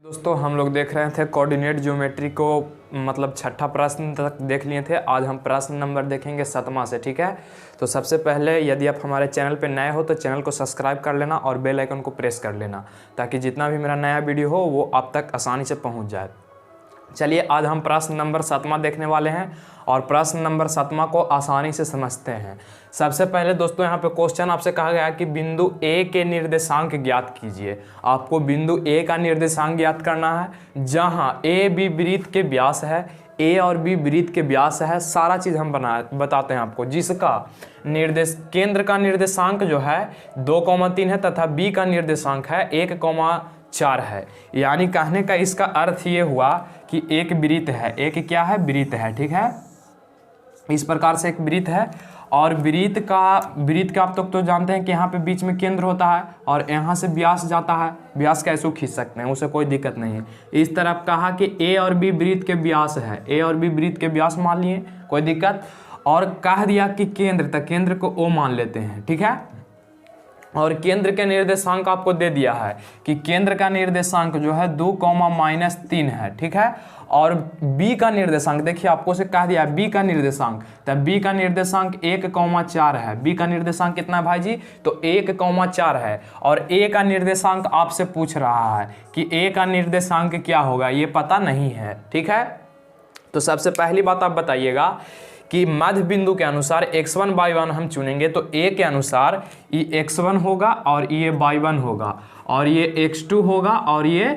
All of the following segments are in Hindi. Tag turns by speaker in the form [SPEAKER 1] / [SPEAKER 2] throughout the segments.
[SPEAKER 1] दोस्तों हम लोग देख रहे थे कोऑर्डिनेट ज्योमेट्री को मतलब छठा प्रश्न तक देख लिए थे। आज हम प्रश्न नंबर देखेंगे 7वां से। ठीक है, तो सबसे पहले यदि आप हमारे चैनल पर नए हो तो चैनल को सब्सक्राइब कर लेना और बेल आइकन को प्रेस कर लेना ताकि जितना भी मेरा नया वीडियो हो वो आप तक आसानी से पहुंच जाए। चलिए आज हम प्रश्न नंबर 7वां देखने वाले हैं और प्रश्न नंबर 7वां को आसानी से समझते हैं। सबसे पहले दोस्तों यहाँ पे क्वेश्चन आपसे कहा गया कि बिंदु ए के निर्देशांक ज्ञात कीजिए। आपको बिंदु ए का निर्देशांक ज्ञात करना है जहाँ ए बी वृत्त के व्यास है, ए और बी वृत्त के व्यास है, सारा चीज़ हम बताते हैं आपको। जिसका केंद्र का निर्देशांक जो है 2,3 है तथा बी का निर्देशांक है 1,4 है। यानी कहने का इसका अर्थ ये हुआ कि एक वृत्त है, एक क्या है, वृत्त है। ठीक है, इस प्रकार से एक वृत्त है और वृत्त का आप तो जानते हैं कि यहाँ पे बीच में केंद्र होता है और यहाँ से व्यास जाता है। व्यास कैसे खींच सकते हैं, उसे कोई दिक्कत नहीं है। इस तरफ कहा कि ए और बी वृत्त के व्यास है, ए और बी वृत्त के व्यास मान लिए, कोई दिक्कत। और कह दिया कि केंद्र, तक केंद्र को ओ मान लेते हैं। ठीक है, और केंद्र के निर्देशांक आपको दे दिया है कि केंद्र का निर्देशांक जो है 2,-3 है। ठीक है, और बी का निर्देशांक देखिए आपको से कह दिया बी का निर्देशांक, तब बी का निर्देशांक 1,4 है। बी का निर्देशांक कितना है भाई जी, तो 1,4 है। और ए का निर्देशांक आपसे पूछ रहा है कि ए का निर्देशांक क्या होगा, ये पता नहीं है। ठीक है, तो सबसे पहली बात आप बताइएगा कि मध्य बिंदु के अनुसार x1 y1 हम चुनेंगे तो a के अनुसार ये x1 होगा और ये y1 होगा और ये x2 होगा और ये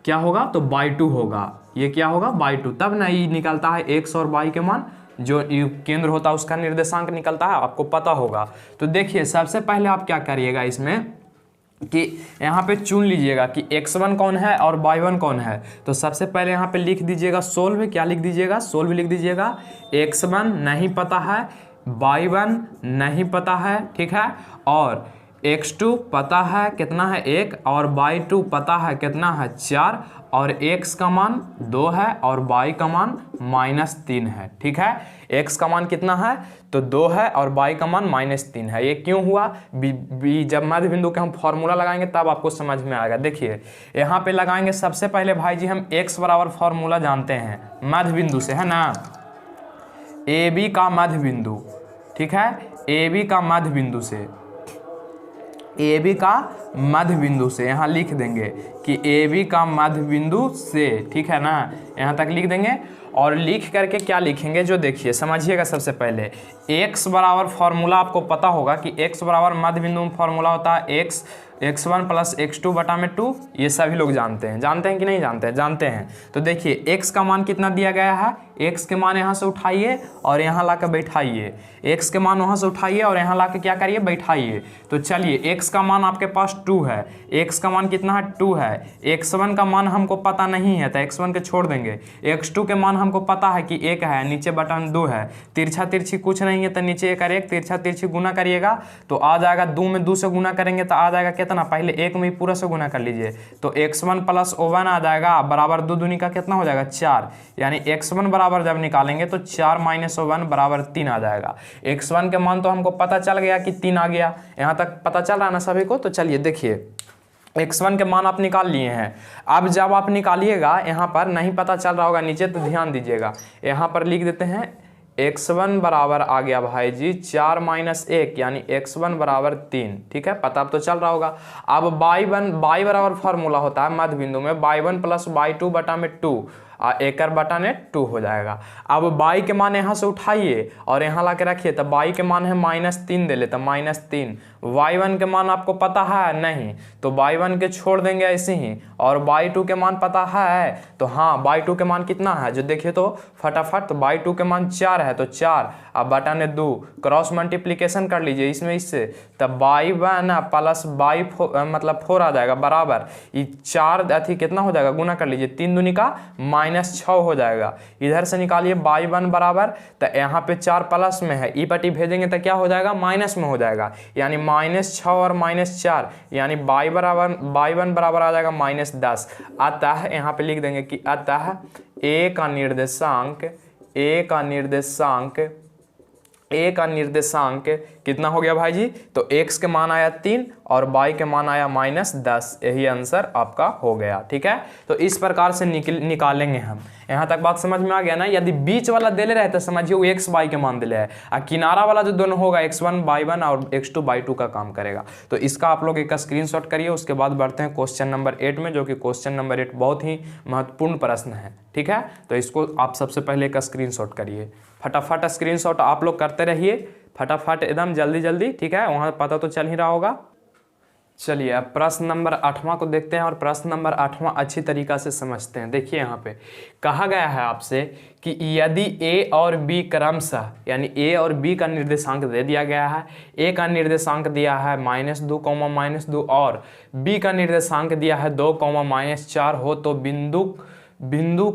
[SPEAKER 1] क्या होगा, तो y2 होगा। ये क्या होगा, y2। तब ना ये निकलता है x और y के मान, जो केंद्र होता है उसका निर्देशांक निकलता है, आपको पता होगा। तो देखिए सबसे पहले आप क्या करिएगा इसमें कि यहाँ पे चुन लीजिएगा कि x1 कौन है और y1 कौन है। तो सबसे पहले यहाँ पे लिख दीजिएगा सोल्व। क्या लिख दीजिएगा, सोल्व लिख दीजिएगा। x1 नहीं पता है, y1 नहीं पता है। ठीक है, और x2 पता है कितना है 1 और y2 पता है कितना है 4 और x का मान 2 है और y का मान -3 है। ठीक है, x का मान कितना है, तो 2 है और y का मान -3 है। ये क्यों हुआ, जब मध्य बिंदु के हम फॉर्मूला लगाएंगे तब आपको समझ में आएगा। देखिए यहाँ पे लगाएंगे सबसे पहले भाई जी हम x बराबर फॉर्मूला जानते हैं मध्य बिंदु से, है ना, ए बी का मध्य बिंदु। ठीक है, ए बी का मध्य बिंदु से, ए बी का मध्य बिंदु से यहाँ लिख देंगे कि ए बी का मध्य बिंदु से। ठीक है ना, यहाँ तक लिख देंगे और लिख करके क्या लिखेंगे, जो देखिए समझिएगा। सबसे पहले x बराबर फॉर्मूला आपको पता होगा कि x बराबर मध्य बिंदु में फॉर्मूला होता है x1 + x2 बटा में 2। ये सभी लोग जानते हैं कि नहीं जानते हैं, जानते हैं। तो देखिए x का मान कितना दिया गया है, x के मान यहाँ से उठाइए और यहाँ ला कर बैठाइए, x के मान वहाँ से उठाइए और यहाँ ला के क्या करिए, बैठाइए। तो चलिए x का मान आपके पास 2 है, x का मान कितना है, 2 है। x1 का मान हमको पता नहीं है तो x1 के छोड़ देंगे। x2 के मान हमको पता है कि 1 है, नीचे बटन 2 है, तिरछा तिरछी कुछ नहीं है तो नीचे 1 और 1 तिरछा तिरछी गुना करिएगा तो आ जाएगा 2 में 2 से गुना करेंगे तो आ जाएगा कितना, पहले 1 में ही पूरा से गुना कर लीजिए तो x1 + o1 आ जाएगा बराबर 2 दूनी का कितना हो जाएगा 4। यानी x1 बराबर जब निकालेंगे तो 4 - o1 बराबर 3 आ जाएगा। x1 के मान तो हमको पता चल गया कि 3 आ गया, यहाँ तक पता चल रहा है ना सभी को। तो चलिए देखिए x1 के मान आप निकाल लिए हैं। अब जब आप निकालिएगा यहाँ पर नहीं पता चल रहा होगा नीचे तो ध्यान दीजिएगा, यहाँ पर लिख देते हैं x1 बराबर आ गया भाई जी 4 - 1 यानी x1 बराबर 3। ठीक है, पता अब तो चल रहा होगा। अब y बराबर फार्मूला होता है मध्य बिंदु में y1 + y2 बटा में 2 1 बटा ने 2 हो जाएगा। अब y के मान यहाँ से उठाइए और यहाँ ला के रखिए तो y के मान है -3 दे लेते, -3। y1 के मान आपको पता है नहीं तो y1 के छोड़ देंगे ऐसे ही, और y2 के मान पता है तो हाँ y2 के मान कितना है जो देखिए तो फटाफट, तो y2 के मान 4 है तो 4 अब बटा ने 2 क्रॉस मल्टीप्लिकेशन कर लीजिए इसमें इससे, तब y1 + y4 मतलब 4 आ जाएगा बराबर ये 4 अथी कितना हो जाएगा, गुना कर लीजिए 3 दूनी का -6 हो जाएगा। इधर से निकालिए y1 बराबर, तो यहाँ पे 4 प्लस में है, ई पट्टी भेजेंगे तो क्या हो जाएगा, माइनस में हो जाएगा। यानी -6 और -4 यानी y1 बराबर आ जाएगा -10। अतः यहाँ पे लिख देंगे कि अतः a का निर्देशांक कितना हो गया भाई जी, तो x के मान आया 3 और y के मान आया -10, यही आंसर आपका हो गया। ठीक है, तो इस प्रकार से निकालेंगे हम। यहाँ तक बात समझ में आ गया ना। यदि बीच वाला देले रहे तो समझिए वो x y के मान दिले है, और किनारा वाला जो दोनों होगा x1 y1 और x2 y2 का काम करेगा। तो इसका आप लोग एक स्क्रीनशॉट करिए, उसके बाद बढ़ते हैं क्वेश्चन नंबर 8 में, जो कि क्वेश्चन नंबर 8 बहुत ही महत्वपूर्ण प्रश्न है। ठीक है, तो इसको आप सबसे पहले एक स्क्रीनशॉट करिए, फटाफट स्क्रीनशॉट आप लोग करते रहिए, फटाफट एकदम जल्दी जल्दी। ठीक है, वहाँ पता तो चल ही रहा होगा। चलिए अब प्रश्न नंबर 8वां को देखते हैं और प्रश्न नंबर 8वां अच्छी तरीक़ा से समझते हैं। देखिए यहाँ पे कहा गया है आपसे कि यदि a और b क्रमशः, यानी a और b का निर्देशांक दे दिया गया है, a का निर्देशांक दिया है -2, -2 और b का निर्देशांक दिया है 2, -4 हो, तो बिंदु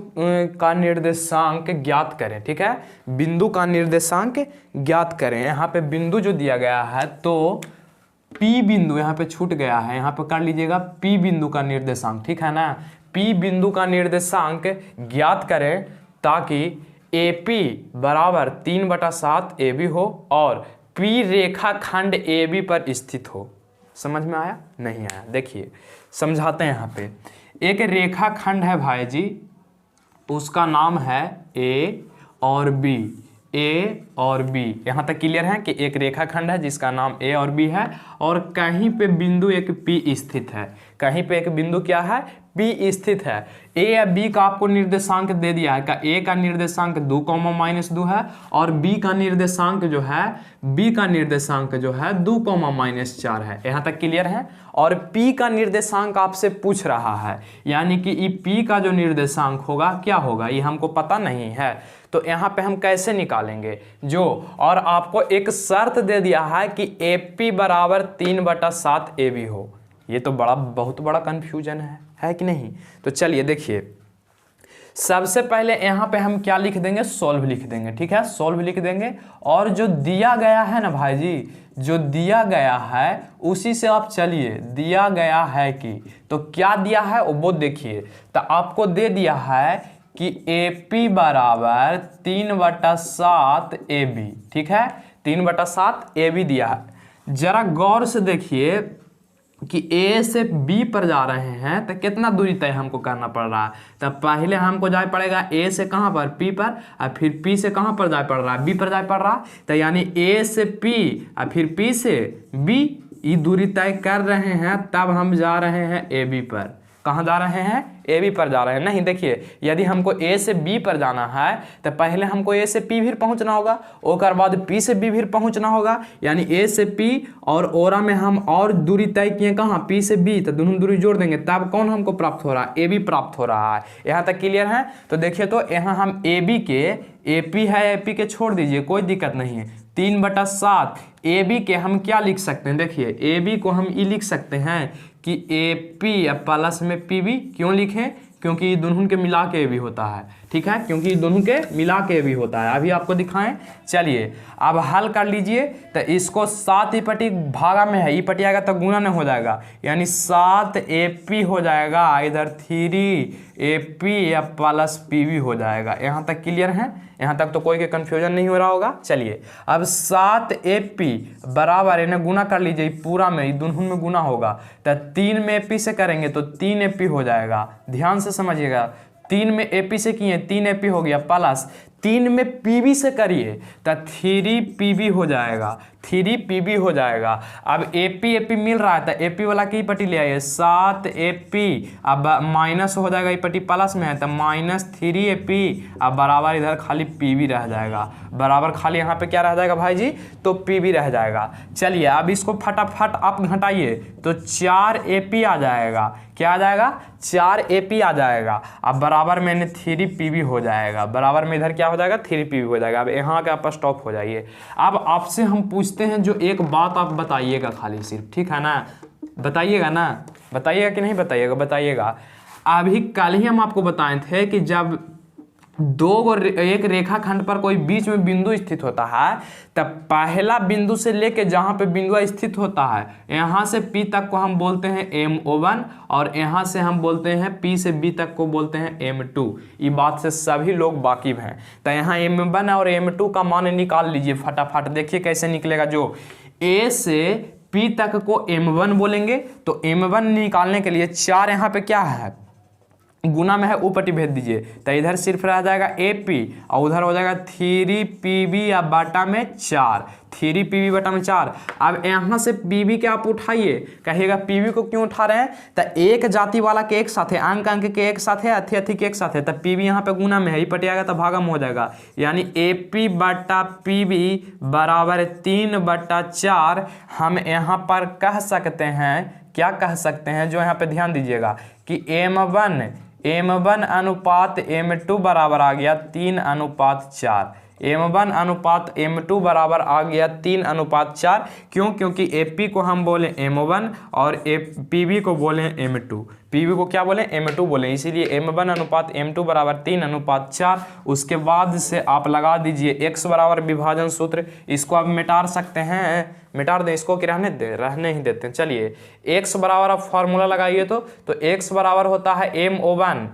[SPEAKER 1] का निर्देशांक ज्ञात करें। ठीक है, बिंदु का निर्देशांक ज्ञात करें। यहाँ पे बिंदु जो दिया गया है तो P बिंदु यहाँ पे छूट गया है, यहाँ पे कर लीजिएगा P बिंदु का निर्देशांक। ठीक है ना, P बिंदु का निर्देशांक ज्ञात करें ताकि AP बराबर 3/7 AB हो और P रेखाखंड AB पर स्थित हो। समझ में आया नहीं आया? देखिए समझाते हैं। यहाँ पे एक रेखाखंड है भाई जी, उसका नाम है A और B। A और B यहाँ तक क्लियर है कि एक रेखाखंड है जिसका नाम A और B है, और कहीं पे बिंदु एक P स्थित है। कहीं पे एक बिंदु क्या है? P स्थित है। A या B का आपको निर्देशांक दे दिया है, का A का निर्देशांक 2, -2 है और B का निर्देशांक जो है 2, -4 है। यहाँ तक क्लियर है। और P का निर्देशांक आपसे पूछ रहा है, यानी कि P का जो निर्देशांक होगा क्या होगा ये हमको पता नहीं है। तो यहाँ पे हम कैसे निकालेंगे जो, और आपको एक शर्त दे दिया है कि AP बराबर 3/7 AB हो। ये तो बहुत बड़ा कन्फ्यूजन है कि नहीं? तो चलिए देखिए, सबसे पहले यहाँ पे हम क्या लिख देंगे? सोल्व लिख देंगे। ठीक है, सोल्व लिख देंगे, और जो दिया गया है ना भाई जी, जो दिया गया है उसी से आप चलिए। दिया गया है कि, तो क्या दिया है वो देखिए। तो आपको दे दिया है कि AP बराबर 3/7 AB। ठीक है, 3/7 AB दिया है। जरा गौर से देखिए कि A से B पर जा रहे हैं तो कितना दूरी तय हमको करना पड़ रहा है। तो पहले हमको जाए पड़ेगा A से कहाँ पर? P पर, और फिर P से कहाँ पर जाए पड़ रहा है? B पर जाए पड़ रहा है। तो यानी A से P और फिर P से B, ये दूरी तय कर रहे हैं, तब हम जा रहे हैं AB पर। कहाँ जा रहे हैं? AB पर जा रहे हैं। नहीं, देखिए यदि हमको A से B पर जाना है तो पहले हमको A से P भी पहुंचना होगा, उसके बाद P से B भी पहुंचना होगा। यानी A से P और ओरा में हम और दूरी तय किए कहाँ? P से B, तो दोनों दूरी जोड़ देंगे, तब कौन हमको प्राप्त हो रहा है? AB प्राप्त हो रहा है। यहाँ तक क्लियर है? तो देखिए, तो यहाँ हम AB के, AP है AP के छोड़ दीजिए, कोई दिक्कत नहीं है। 3/7 AB के हम क्या लिख सकते हैं? देखिए AB को हम ये लिख सकते हैं कि AP प्लस में PB। क्यों लिखें? क्योंकि ये दोनों के मिला के भी होता है। ठीक है, क्योंकि ये दोनों के मिला के भी होता है। अभी आपको दिखाएं। चलिए अब हल कर लीजिए। तो इसको 7 ई पट्टी भागा में है, ई पट्टी आएगा तो गुणा नहीं हो जाएगा, यानी 7 AP हो जाएगा, इधर 3 AP या प्लस PB हो जाएगा। यहाँ तक क्लियर है? यहाँ तक तो कोई के कन्फ्यूजन नहीं हो रहा होगा। चलिए अब 7 AP बराबर, इन्हें गुना कर लीजिए, पूरा में दोनों में गुना होगा। तो 3 में AP से करेंगे तो 3 AP हो जाएगा। ध्यान से समझिएगा, 3 में AP से किए 3 AP हो गया, प्लस 3 में PB से करिए तो 3 PB हो जाएगा, 3 PB हो जाएगा। अब AP मिल रहा है तो AP वाला की पट्टी ले आइए, 7 AP, अब माइनस हो जाएगा, ये पट्टी प्लस में है तो -3 AP, अब बराबर इधर खाली PB रह जाएगा। बराबर खाली यहाँ पे क्या रह जाएगा भाई जी? तो PB रह जाएगा। चलिए अब इसको फटाफट आप घटाइए तो 4 AP आ जाएगा। क्या आ जाएगा? 4 AP आ जाएगा। अब बराबर में 3 PB हो जाएगा। बराबर में इधर क्या हो जाएगा? 3 PB हो जाएगा। अब यहाँ के आप स्टॉप हो जाइए। अब आपसे हम पूछते हैं जो एक बात आप बताइएगा खाली सिर्फ, ठीक है ना? बताइएगा ना? बताइएगा कि नहीं बताइएगा? बताइएगा। अभी कल ही हम आपको बताए थे कि जब एक रेखाखंड पर कोई बीच में बिंदु स्थित होता है, तब पहला बिंदु से लेके जहां पे बिंदु स्थित होता है यहां से P तक को हम बोलते हैं MO1 और यहां से हम बोलते हैं P से B तक को बोलते हैं M2। ये बात से सभी लोग वाकिफ हैं। तो यहाँ M1 और M2 का मान निकाल लीजिए फटाफट। देखिए कैसे निकलेगा। जो A से P तक को M1 बोलेंगे तो M1 निकालने के लिए 4 यहाँ पे क्या है गुना में है, ऊपटी भेज दीजिए तो इधर सिर्फ रह जाएगा AP और उधर हो जाएगा 3PB या बटा में 4, 3PB बटा में 4। अब यहाँ से PB के आप उठाइए, कहिएगा PB को क्यों उठा रहे हैं, तो एक जाति वाला के एक साथ है, अंक अंक के एक साथ है, अथी अथी के एक साथ है, तो PB यहाँ पे गुना में है, ही पटियागा तो भागम हो जाएगा। यानी AP बटा PB बराबर 3/4। हम यहाँ पर कह सकते हैं, क्या कह सकते हैं, जो यहाँ पे ध्यान दीजिएगा कि M1 अनुपात M2 बराबर आ गया 3:4। M1 अनुपात M2 बराबर आ गया 3:4। क्यों? क्योंकि AP को हम बोले M1 और PB को बोले M2। PB को क्या बोले? M2 बोले, इसीलिए M1 अनुपात M2 बराबर 3:4। उसके बाद से आप लगा दीजिए x बराबर विभाजन सूत्र। इसको आप मिटा सकते हैं, मिटा दें इसको कि रहने ही देते हैं। चलिए x बराबर आप फॉर्मूला लगाइए तो x बराबर होता है MO1।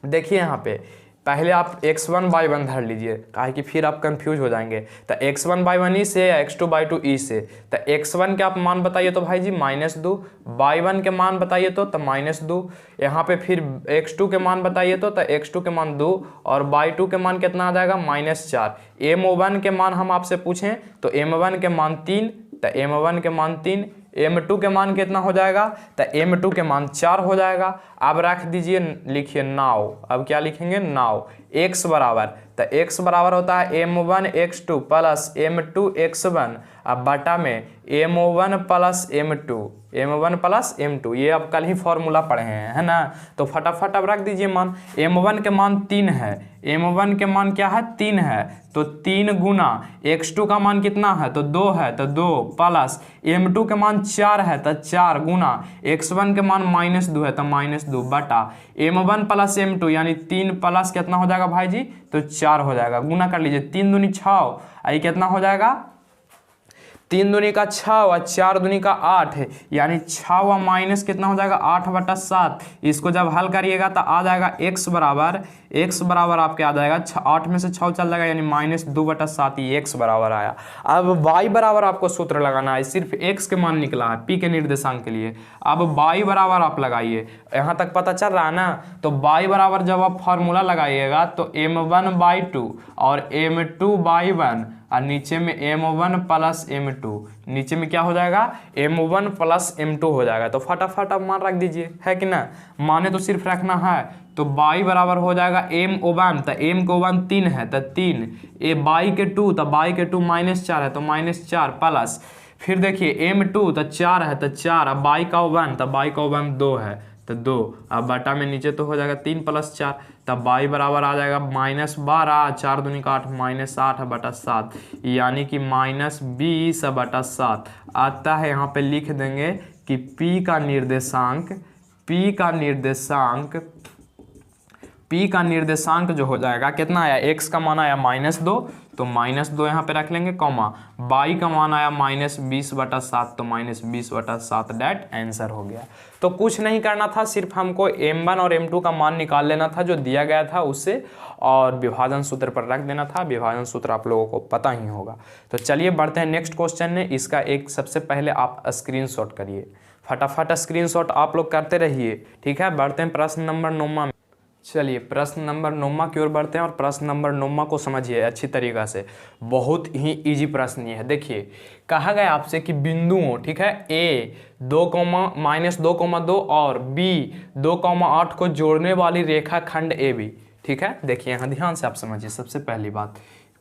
[SPEAKER 1] देखिए यहाँ पे पहले आप x1/1 धर लीजिए, काहे कि फिर आप कंफ्यूज हो जाएंगे। तो x1/1 ई से या x2/2 ई से, तो x1 के आप मान बताइए तो भाई जी -2, y1 के मान बताइए तो -2, यहाँ पे फिर x2 के मान बताइए तो x2 के मान 2 और y2 के मान कितना आ जाएगा -4। M1 के मान हम आपसे पूछें तो M1 के मान 3, तो M1 के मान 3, M2 के मान कितना हो जाएगा, तो M2 के मान 4 हो जाएगा। अब रख दीजिए, लिखिए 9। अब क्या लिखेंगे? 9। x बराबर, तो x बराबर होता है M1 x2 plus M2 x1 अब बटा में M1 प्लस M2 ये अब कल ही फॉर्मूला पढ़े हैं, है ना। तो फटाफट अब रख दीजिए मान। M1 के मान 3 है, M1 के मान क्या है? 3 है, तो 3 गुना x2 का मान कितना है? तो 2 है, तो 2 प्लस M2 के मान 4 है, तो 4 गुना x1 के मान -2 है, तो -2 बटा M1 प्लस M2 यानी 3 प्लस कितना हो जाएगा भाई जी? तो 4 हो जाएगा। गुना कर लीजिए, 3 दूनी 6, आई कितना हो जाएगा? 3 दूनी का 6 और 4 दूनी का 8 है, यानी 6 व माइनस कितना हो जाएगा? 8/7। इसको जब हल करिएगा तो आ जाएगा x बराबर आपके आ जाएगा 8 में से 6 चल जाएगा, यानी -2/7 ही x बराबर आया। अब y बराबर आपको सूत्र लगाना है, सिर्फ x के मान निकला है p के निर्देशांक के लिए। अब y बराबर आप लगाइए, यहाँ तक पता चल रहा है ना। तो y बराबर जब आप फॉर्मूला लगाइएगा तो M1/2 और M2/1 और नीचे में M1 प्लस M2, नीचे में क्या हो जाएगा? M1 प्लस M2 हो जाएगा। तो फटाफट आप मान रख दीजिए, है कि ना। माने तो सिर्फ रखना है। तो y बराबर हो जाएगा M1, तो M को 1 3 है, तो 3 y के 2, तो y के 2 -4 है, तो -4 प्लस फिर देखिए M2 तो 4 है, तो 4 अब y का 1, तो y का 1 2 है, तो 2 अब बटा में नीचे तो हो जाएगा 3 + 4, तब y बराबर आ जाएगा -12, 4 दूनी का 8 -8/7, यानी कि -20/7 आता है। यहाँ पे लिख देंगे कि p का निर्देशांक जो हो जाएगा कितना आया? x का मान आया -2, तो -2 यहाँ पे रख लेंगे, कॉमा y का मान आया -20/7, तो -20/7 डेट आंसर हो गया। तो कुछ नहीं करना था, सिर्फ हमको M1 और M2 का मान निकाल लेना था जो दिया गया था उससे, और विभाजन सूत्र पर रख देना था। विभाजन सूत्र आप लोगों को पता ही होगा। तो चलिए बढ़ते हैं नेक्स्ट क्वेश्चन में। इसका एक सबसे पहले आप स्क्रीनशॉट करिए, फटाफट स्क्रीनशॉट आप लोग करते रहिए, ठीक है। बढ़ते हैं प्रश्न नंबर 9 में। चलिए प्रश्न नंबर 9 की ओर बढ़ते हैं और प्रश्न नंबर 9 को समझिए अच्छी तरीक़ा से। बहुत ही इजी प्रश्न ये है। देखिए कहा गया आपसे कि बिंदुओं, ठीक है, A 2,-2,2 और B 2,8 को जोड़ने वाली रेखा खंड AB, ठीक है। देखिए यहाँ ध्यान से आप समझिए। सबसे पहली बात,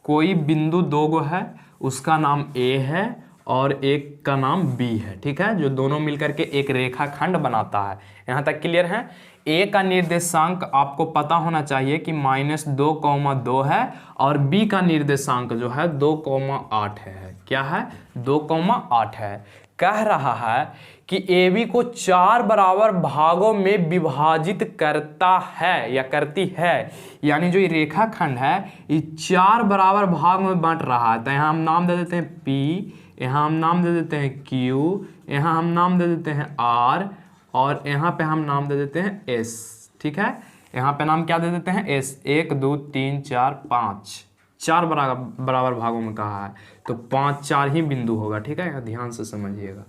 [SPEAKER 1] कोई बिंदु 2 गो है, उसका नाम A है और एक का नाम B है, ठीक है, जो दोनों मिलकर के एक रेखा खंड बनाता है। यहाँ तक क्लियर है। A का निर्देशांक आपको पता होना चाहिए कि -2,2 है और B का निर्देशांक जो है 2,8 है। क्या है? 2,8 है। कह रहा है कि AB को 4 बराबर भागों में विभाजित करता है या करती है, यानी जो ये रेखाखंड है ये 4 बराबर भाग में बांट रहा है। तो यहाँ हम नाम दे देते हैं P, यहाँ हम नाम दे देते हैं Q, यहाँ हम नाम दे देते हैं R, और यहाँ पे हम नाम दे देते हैं S। ठीक है, यहाँ पे नाम क्या दे देते हैं S। 1 2 3 4 5, 4 बराबर भागों में कहा है, तो 5 4 ही बिंदु होगा। ठीक है, ध्यान से समझिएगा,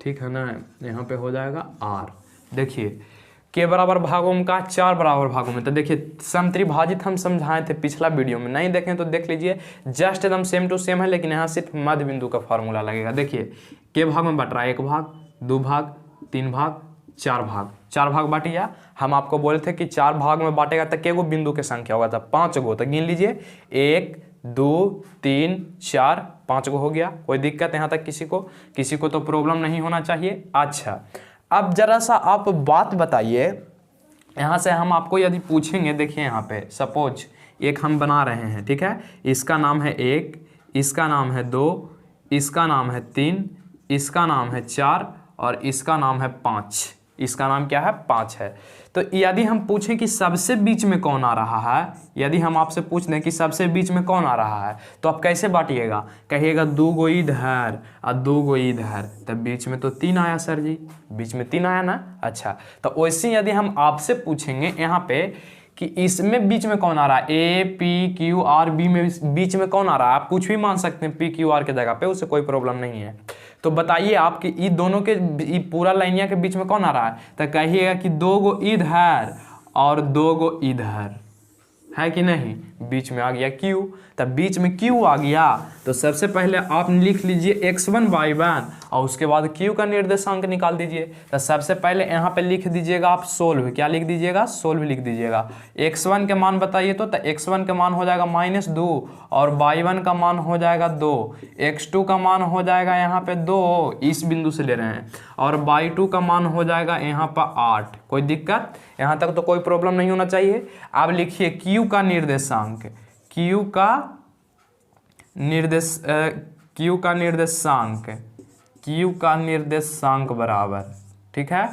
[SPEAKER 1] ठीक है ना। यहाँ पे हो जाएगा R। देखिए के बराबर भागों में कहा, 4 बराबर भागों में। तो देखिए समत्रिभाजित हम समझाए थे पिछला वीडियो में, नहीं देखें तो देख लीजिए, जस्ट एकदम सेम टू सेम है, लेकिन यहाँ सिर्फ मध्य बिंदु का फॉर्मूला लगेगा। देखिए के भाग में बट रहा है, 1 भाग, 2 भाग, 3 भाग, 4 भाग, 4 भाग बांटिया। हम आपको बोले थे कि 4 भाग में बांटेगा तो के गो बिंदु की संख्या होगा, था 5 गो। तो गिन लीजिए, 1 2 3 4, 5 गो हो गया। कोई दिक्कत यहाँ तक किसी को तो प्रॉब्लम नहीं होना चाहिए। अच्छा, अब जरा सा आप बात बताइए, यहाँ से हम आपको यदि पूछेंगे, देखिए यहाँ पे सपोज एक हम बना रहे हैं, ठीक है, इसका नाम है 1, इसका नाम है 2, इसका नाम है 3, इसका नाम है 4 और इसका नाम है 5। इसका नाम क्या है, 5 है। तो यदि हम पूछें कि सबसे बीच में कौन आ रहा है, यदि हम आपसे पूछ दें कि सबसे बीच में कौन आ रहा है, तो आप कैसे बांटिएगा? कहिएगा 2 गो इधर और 2 गो इधर, तब बीच में तो 3 आया सर जी, बीच में 3 आया ना। अच्छा, तो वैसे यदि हम आपसे पूछेंगे यहाँ पे कि इसमें बीच में कौन आ रहा है, A P Q R B में बीच में कौन आ रहा है, आप कुछ भी मान सकते हैं पी क्यू आर के जगह पे, उससे कोई प्रॉब्लम नहीं है। तो बताइए आप कि इन दोनों के पूरा लाइनिया के बीच में कौन आ रहा है, तो कहिएगा कि 2 गो इधर और 2 गो इधर, है कि नहीं। बीच में आ गया Q, तब बीच में Q आ गया तो सबसे पहले आप लिख लीजिए x1y1 और उसके बाद Q का निर्देशांक निकाल दीजिए। तो सबसे पहले यहाँ पे लिख दीजिएगा आप सोल्व, क्या लिख दीजिएगा, सोल्व लिख दीजिएगा। x1 के मान बताइए तो x1 के मान हो जाएगा -2 और y1 का मान हो जाएगा 2, x2 का मान हो जाएगा यहाँ पे 2, इस बिंदु से ले रहे हैं, और y2 का मान हो जाएगा यहाँ पर 8। कोई दिक्कत, यहाँ तक तो कोई प्रॉब्लम नहीं होना चाहिए। अब लिखिए Q का निर्देशांक, Q का निर्देशांक बराबर, ठीक है,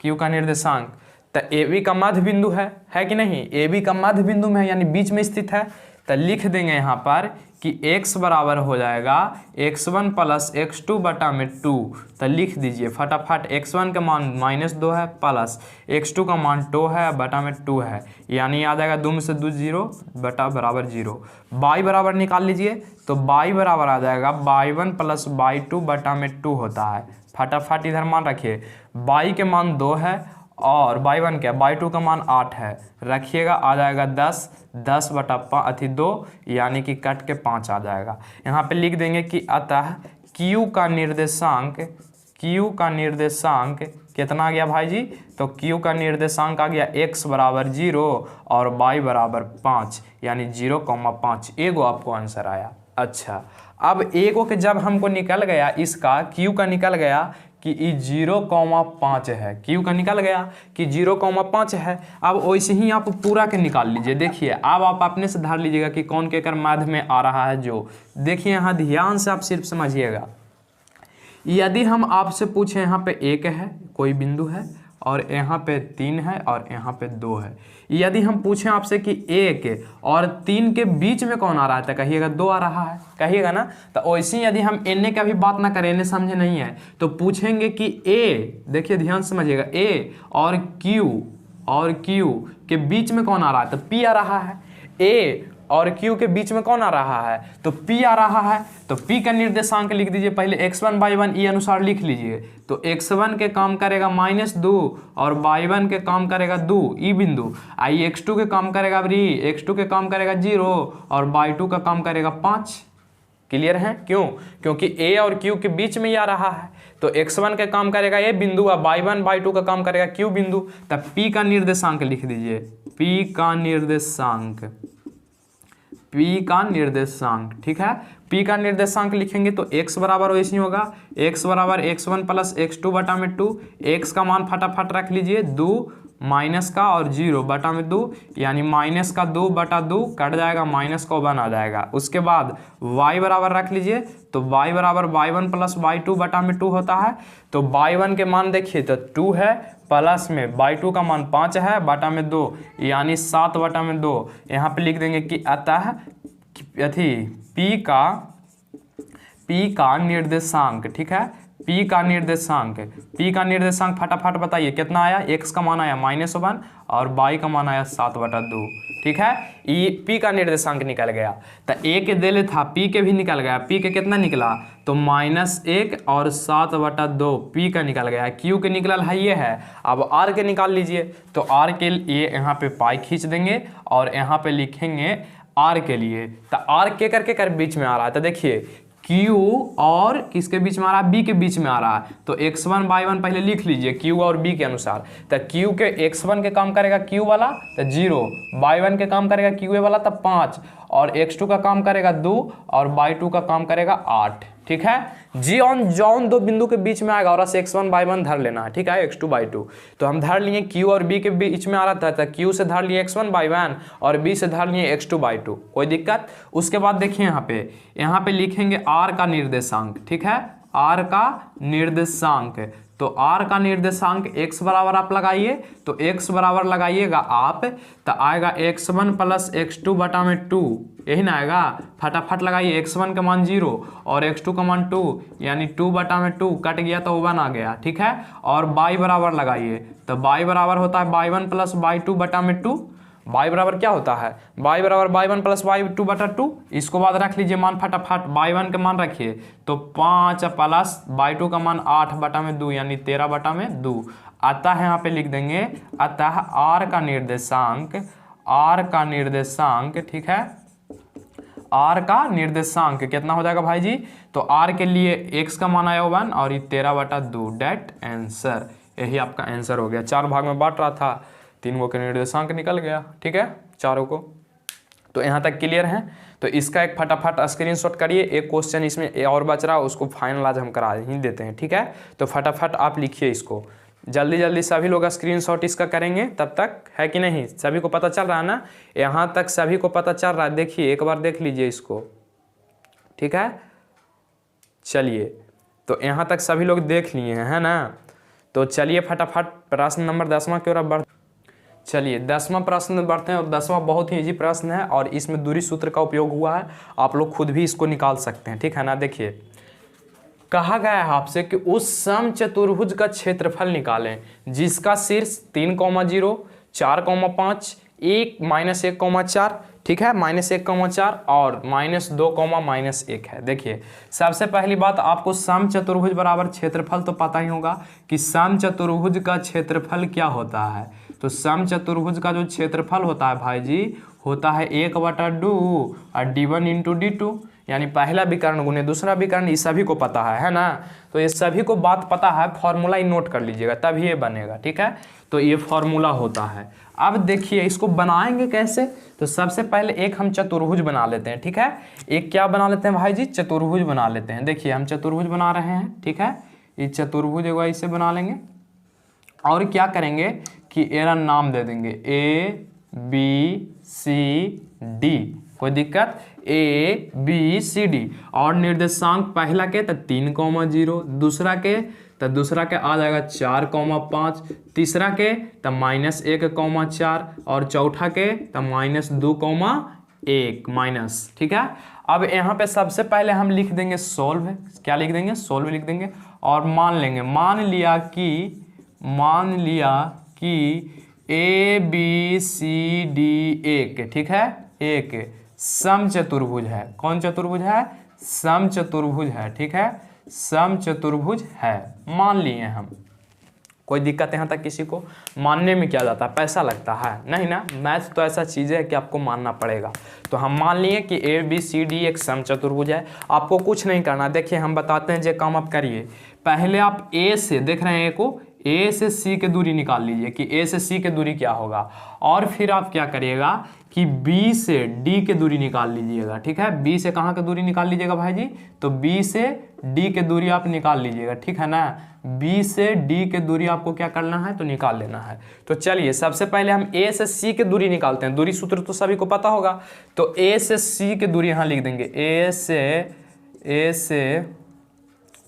[SPEAKER 1] Q का निर्देशांक। तो AB का मध्य बिंदु है कि नहीं, AB का मध्य बिंदु में है यानी बीच में स्थित है। तो लिख देंगे यहाँ पर कि x बराबर हो जाएगा x1 प्लस x2 बटा में 2। तो लिख दीजिए फटाफट, x1 का मान -2 है प्लस x2 का मान 2 है बटा में 2 है, यानी आ जाएगा 2 में से 2 0 बटा बराबर 0। y बराबर निकाल लीजिए तो y बराबर आ जाएगा y1 प्लस y2 बटा में 2 होता है। फटाफट इधर मान रखिए, y के मान 2 है और y1 क्या, y2 का मान 8 है, रखिएगा आ जाएगा 10 बटा 2, यानी कि कट के 5 आ जाएगा। यहाँ पे लिख देंगे कि अतः Q का निर्देशांक कितना आ गया भाई जी, तो Q का निर्देशांक आ गया x बराबर 0 और y बराबर 5, यानी 0,5। एगो आपको आंसर आया। अच्छा, अब एगो के जब हमको निकल गया, इसका Q का निकल गया कि 0,5 है, Q का निकल गया कि 0,5 है। अब वैसे ही आप पूरा के निकाल लीजिए। देखिए अब आप अपने से धार लीजिएगा कि कौन के कर मध्य में आ रहा है। जो देखिए यहाँ ध्यान से आप सिर्फ समझिएगा, यदि हम आपसे पूछें यहाँ पे 1 है कोई बिंदु है और यहाँ पे 3 है और यहाँ पे 2 है, यदि हम पूछें आपसे कि 1 और 3 के बीच में कौन आ रहा है, तो कहिएगा 2 आ रहा है, कहिएगा ना। तो वैसे यदि हम एन का भी बात ना करें, एन समझे नहीं है, तो पूछेंगे कि A, देखिए ध्यान से समझिएगा, A और Q के बीच में कौन आ रहा है, तो P आ रहा है। A और Q के बीच में कौन आ रहा है, तो P आ रहा है। तो P का निर्देशांक लिख दीजिए, पहले x1 y1 ई अनुसार लिख लीजिए। तो x1 के काम करेगा -2 और y1 के काम करेगा 2, ई बिंदु। आई x2 के काम करेगा x2 के काम करेगा 0 और y2 का काम करेगा 5। क्लियर है, क्यों, क्योंकि A और Q के बीच में ही आ रहा है। तो x1 का काम करेगा A बिंदु और y1 y2 का काम करेगा Q बिंदु। तब P का निर्देशांक लिख दीजिए, P का निर्देशांक, ठीक है। P का निर्देशांक लिखेंगे तो x बराबर वैसे ही होगा, x बराबर x1 प्लस x2 बटा में 2। x का मान फटाफट रख लीजिए 2 माइनस का और 0 बटा में 2 यानी माइनस का 2 बटा 2 कट जाएगा, माइनस का 1 आ जाएगा। उसके बाद y बराबर रख लीजिए, तो y बराबर y1 प्लस y2 बटा में 2 होता है। तो y1 के मान देखिए तो 2 है, प्लस में y2 का मान 5 है बटा में 2 यानी 7 बटा में 2। यहाँ पे लिख देंगे कि अतः p का निर्देशांक, ठीक है, p का निर्देशांक फटाफट बताइए कितना आया। x का मान आया -1 और y का मान आया 7 बटा 2, ठीक है। ये p का निर्देशांक निकल गया। तो a के दिले था, p के भी निकल गया। p के कितना निकला तो -1 और 7 बटा 2 p का निकल गया। q के निकल है ये है। अब r के निकाल लीजिए, तो r के लिए यहाँ पे पाई खींच देंगे और यहाँ पे लिखेंगे r के लिए। तो r के कर बीच में आ रहा है, तो देखिए Q और किसके बीच में आ रहा है, B के बीच में आ रहा है। तो x1 y1 पहले लिख लीजिए Q और B के अनुसार। तो Q के x1 के काम करेगा Q वाला तो 0, y1 के काम करेगा QA वाला तो 5 और x2 का काम करेगा 2 और y2 का काम करेगा 8, ठीक है। जी ऑन जॉन दो बिंदु के बीच में आएगा और x1 y1 धर लेना है, ठीक है, x2 y2। तो हम धर लिए Q और B के बीच में आ रहा था, तो Q से धर लिए x1 y1 और B से धर लिए x2 y2, कोई दिक्कत। उसके बाद देखिए यहाँ पे लिखेंगे r का निर्देशांक, ठीक है, r का निर्देशांक। तो r का निर्देशांक x बराबर आप लगाइए, तो x बराबर लगाइएगा आप, तो आएगा x1 प्लस x2 बटा में 2, यही ना आएगा। फटाफट लगाइए, x1 का मान 0 और x2 का मान 2 यानी 2 बटा में 2 कट गया तो 1 आ गया, ठीक है। और y बराबर लगाइए, तो y बराबर होता है y1 प्लस y2 बटा में 2। y बराबर क्या होता है, y बराबर y1 प्लस y2 बटा 2। इसको बाद रख लीजिए मान फटाफट, y1 के मान रखिए तो 5 प्लस y2 का मान 8 बटा में 2 यानी 13 बटा में 2। अतः यहाँ पे लिख देंगे अतः r का निर्देशांक, ठीक है, r का निर्देशांक कितना हो जाएगा भाई जी। तो r के लिए x का मान आया 1 और ये 13 बटा 2, डेट आंसर। यही आपका आंसर हो गया। 4 भाग में बांट रहा था, 3 गो के निर्देशांक निकल गया, ठीक है, चारों को। तो यहाँ तक क्लियर है। तो इसका एक फटाफट स्क्रीनशॉट करिए। एक क्वेश्चन इसमें और बच रहा है, उसको फाइनल आज हम करा ही देते हैं, ठीक है। तो फटाफट आप लिखिए इसको, जल्दी सभी लोग स्क्रीनशॉट इसका करेंगे। तब तक है कि नहीं, सभी को पता चल रहा है ना, यहाँ तक सभी को पता चल रहा है। देखिए एक बार देख लीजिए इसको, ठीक है। चलिए, तो यहाँ तक सभी लोग देख लिए हैं, है ना। तो चलिए फटाफट प्रश्न नंबर 10वां की ओर बढ़। चलिए 10वां प्रश्न बढ़ते हैं। और 10वां बहुत ही इजी प्रश्न है और इसमें दूरी सूत्र का उपयोग हुआ है। आप लोग खुद भी इसको निकाल सकते हैं, ठीक है ना। देखिए कहा गया है आपसे कि उस समचतुर्भुज का क्षेत्रफल निकालें जिसका शीर्ष 3,0, 4,5, 1-1,4, ठीक है, -1,4 और -2, -1 है। देखिए सबसे पहली बात, आपको समचतुर्भुज बराबर क्षेत्रफल तो पता ही होगा कि समचतुर्भुज का क्षेत्रफल क्या होता है। तो समचतुर्भुज का जो क्षेत्रफल होता है भाई जी, होता है 1/2 और d1 × d2, यानी पहला विकर्ण गुने दूसरा विकर्ण। ये सभी को पता है ना। तो ये सभी को बात पता है, फॉर्मूला ही नोट कर लीजिएगा तब ये बनेगा, ठीक है। तो ये फॉर्मूला होता है। अब देखिए इसको बनाएंगे कैसे। तो सबसे पहले एक हम चतुर्भुज बना लेते हैं, ठीक है। एक क्या बना लेते हैं भाई जी, चतुर्भुज बना लेते हैं। देखिए हम चतुर्भुज बना रहे हैं, ठीक है। ये चतुर्भुज एक इसे बना लेंगे और क्या करेंगे कि एरा नाम दे देंगे ABCD, कोई दिक्कत, ABCD। और निर्देशांक पहला के तो 3,0, दूसरा के आ जाएगा 4,5, तीसरा के तो -1,4 और चौथा के तो -2,1 ठीक है। अब यहाँ पे सबसे पहले हम लिख देंगे सोल्व। क्या लिख देंगे, सोल्व लिख देंगे और मान लेंगे, मान लिया कि ABCD एक, ठीक है, एक समचतुर्भुज है। कौन चतुर्भुज है, समचतुर्भुज है, ठीक है, समचतुर्भुज है, मान लिए हम। कोई दिक्कत यहाँ तक किसी को, मानने में क्या जाता है, पैसा लगता है, नहीं ना। मैथ तो ऐसा चीज़ है कि आपको मानना पड़ेगा। तो हम मान लिए कि ABCD एक समचतुर्भुज है। आपको कुछ नहीं करना, देखिए हम बताते हैं जो काम आप करिए। पहले आप A से देख रहे हैं, ए से सी की दूरी निकाल लीजिए कि ए से सी की दूरी क्या होगा, और फिर आप क्या करिएगा कि बी से डी की दूरी निकाल लीजिएगा। ठीक है, बी से कहाँ की दूरी निकाल लीजिएगा भाई जी, तो बी से डी की दूरी आप निकाल लीजिएगा। ठीक है ना, बी से डी की दूरी आपको क्या करना है, तो निकाल लेना है। तो चलिए सबसे पहले हम ए से सी की दूरी निकालते हैं। दूरी सूत्र तो सभी को पता होगा, तो ए से सी की दूरी यहाँ लिख देंगे, ए से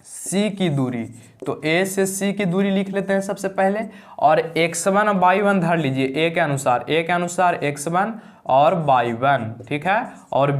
[SPEAKER 1] सी की दूरी। तो ए से सी की दूरी लिख लेते हैं सबसे पहले, और x1 और y1 धर लीजिए ए के अनुसार x1 और y1। ठीक है, और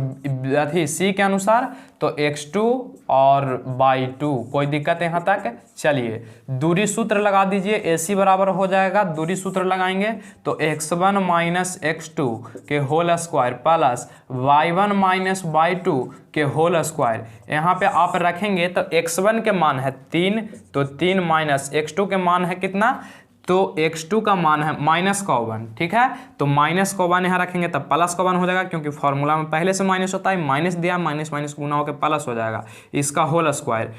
[SPEAKER 1] अथी सी के अनुसार तो x2 और y2। कोई दिक्कत है यहाँ तक? चलिए दूरी सूत्र लगा दीजिए, AC बराबर हो जाएगा, दूरी सूत्र लगाएंगे तो x1 माइनस x2 के whole square plus y1 minus y2 के होल स्क्वायर। यहाँ पे आप रखेंगे तो x1 के मान है 3, तो 3 माइनस x2 के मान है कितना, तो x2 का मान है माइनस का 1। ठीक है, तो माइनस का 1 यहाँ रखेंगे तब प्लस का 1 हो जाएगा, क्योंकि फॉर्मूला में पहले से माइनस होता है, माइनस दिया माइनस माइनस गुना होकर प्लस हो जाएगा, इसका होल स्क्वायर।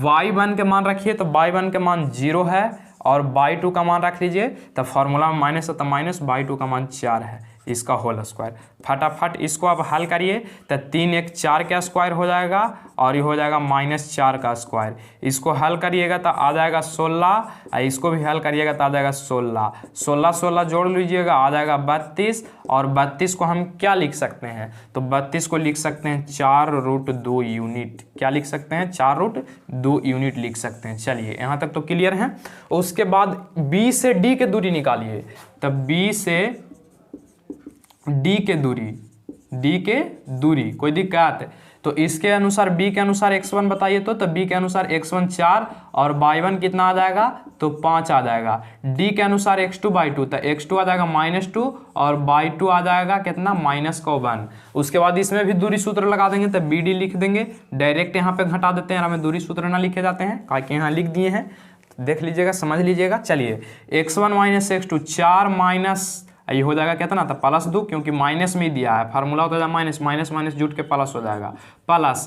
[SPEAKER 1] y1 के मान रखिए तो y1 के मान 0 है, और y2 का मान रख लीजिए, तब फॉर्मूला में माइनस है तो माइनस, y2 का मान 4 है, इसका होल स्क्वायर। फटाफट इसको आप हल करिए तो 3 1 4 का स्क्वायर हो जाएगा, और ये हो जाएगा -4 का स्क्वायर। इसको हल करिएगा तो आ जाएगा 16, इसको भी हल करिएगा तो आ जाएगा 16 16 जोड़ लीजिएगा आ जाएगा 32, और 32 को हम क्या लिख सकते हैं, तो 32 को लिख सकते हैं 4√2 यूनिट। क्या लिख सकते हैं, 4√2 यूनिट लिख सकते हैं। चलिए यहाँ तक तो क्लियर है। उसके बाद बी से डी की दूरी निकालिए, तब बी से डी के दूरी कोई दिक्कत, तो इसके अनुसार बी के अनुसार x1 बताइए, तो बी के अनुसार x1 4 और y1 कितना आ जाएगा, तो 5 आ जाएगा। डी के अनुसार x2 y2, तो x2 आ जाएगा -2 और y2 आ जाएगा कितना, -1। उसके बाद इसमें भी दूरी सूत्र लगा देंगे, तो bd लिख देंगे, डायरेक्ट यहाँ पे घटा देते हैं, हमें दूरी सूत्र ना लिखे जाते हैं, क्या यहाँ लिख दिए हैं, देख लीजिएगा समझ लीजिएगा। चलिए x1 माइनस x2 4 माइनस ये हो जाएगा कितना, तो +2, क्योंकि माइनस में ही दिया है, फार्मूला होता है माइनस माइनस माइनस जुट के प्लस हो जाएगा, प्लस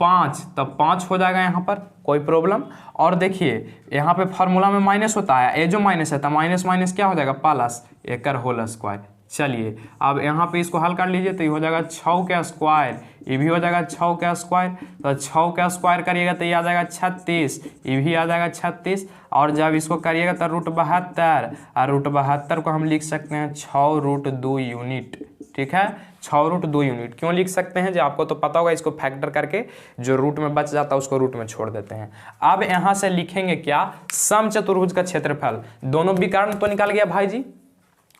[SPEAKER 1] 5, तब 5 हो जाएगा यहाँ पर, कोई प्रॉब्लम। और देखिए यहाँ पे फार्मूला में माइनस होता है, ये जो माइनस है तो माइनस माइनस क्या हो जाएगा, प्लस, एकर होल स्क्वायर। चलिए अब यहाँ पे इसको हल कर लीजिए, तो ये हो जाएगा 6 का स्क्वायर, ये भी हो जाएगा 6 का स्क्वायर, तो 6 का स्क्वायर करिएगा तो ये आ जाएगा 36, ये भी आ जाएगा 36, और जब इसको करिएगा तो √72, और √72 को हम लिख सकते हैं 6√2 यूनिट। ठीक है, 6√2 यूनिट क्यों लिख सकते हैं, जो आपको तो पता होगा, इसको फैक्टर करके जो रूट में बच जाता है उसको रूट में छोड़ देते हैं। अब यहाँ से लिखेंगे क्या, समचतुर्भुज का क्षेत्रफल। दोनों विकर्ण तो निकल गया भाई जी,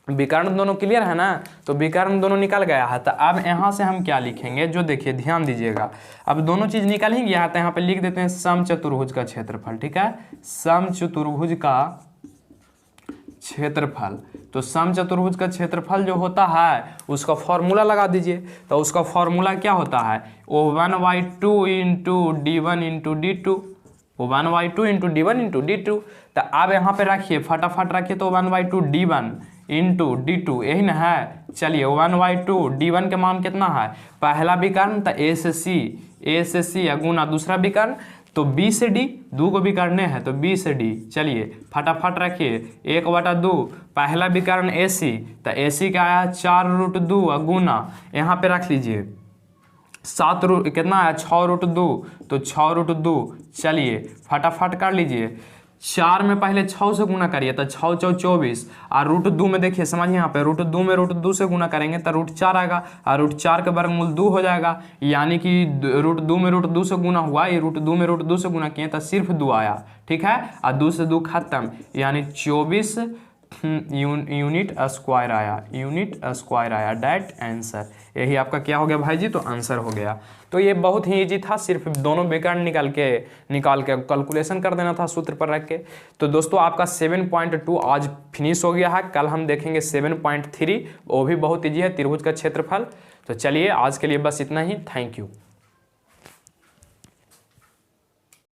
[SPEAKER 1] विकर्ण दोनों क्लियर है ना, तो विकर्ण दोनों निकल गया है। तो अब यहाँ से हम क्या लिखेंगे, जो देखिए ध्यान दीजिएगा, अब दोनों चीज निकल ही गया है, तो यहाँ पे लिख देते हैं समचतुर्भुज का क्षेत्रफल। ठीक है, समचतुर्भुज का क्षेत्रफल। तो समचतुर्भुज का क्षेत्रफल जो होता है उसका फॉर्मूला लगा दीजिए, तो उसका फॉर्मूला क्या होता है, O1/2 into D1 into D2, O1/2 into D1 into D2। तो अब यहाँ पे रखिए, फटाफट रखिए, तो 1/2 D1 इंटू D2 यही ना है। चलिए 1/2 D1 के मान कितना है, पहला विकर्ण तो A से C गुना दूसरा विकर्ण तो B से D, दो को भी करने हैं तो B से D। चलिए फटाफट रखिए, 1/2 पहला विकर्ण AC, तो AC का आया 4√2 गुना, यहाँ पे रख लीजिए 7 कितना है 6√2, तो 6√2। चलिए फटाफट कर लीजिए, 4 में पहले 6 से गुना करिए तो 6 × 24, और √2 में देखिए समझिए, यहाँ पे √2 में √2 से गुना करेंगे तो √4 आएगा, और √4 के वर्गमूल 2 हो जाएगा, यानी कि √2 में √2 से गुना हुआ, ये √2 में √2 से गुना किए तो सिर्फ 2 आया। ठीक है, और 2 से 2 खत्म, यानी 24 यूनिट स्क्वायर आया, डेट आंसर। यही आपका क्या हो गया भाई जी, तो आंसर हो गया। तो ये बहुत ही इजी था, सिर्फ दोनों विकर्ण निकाल के कैलकुलेशन कर देना था सूत्र पर रख के। तो दोस्तों आपका 7.2 आज फिनिश हो गया है, कल हम देखेंगे 7.3, वो भी बहुत इजी है, त्रिभुज का क्षेत्रफल। तो चलिए आज के लिए बस इतना ही, थैंक यू।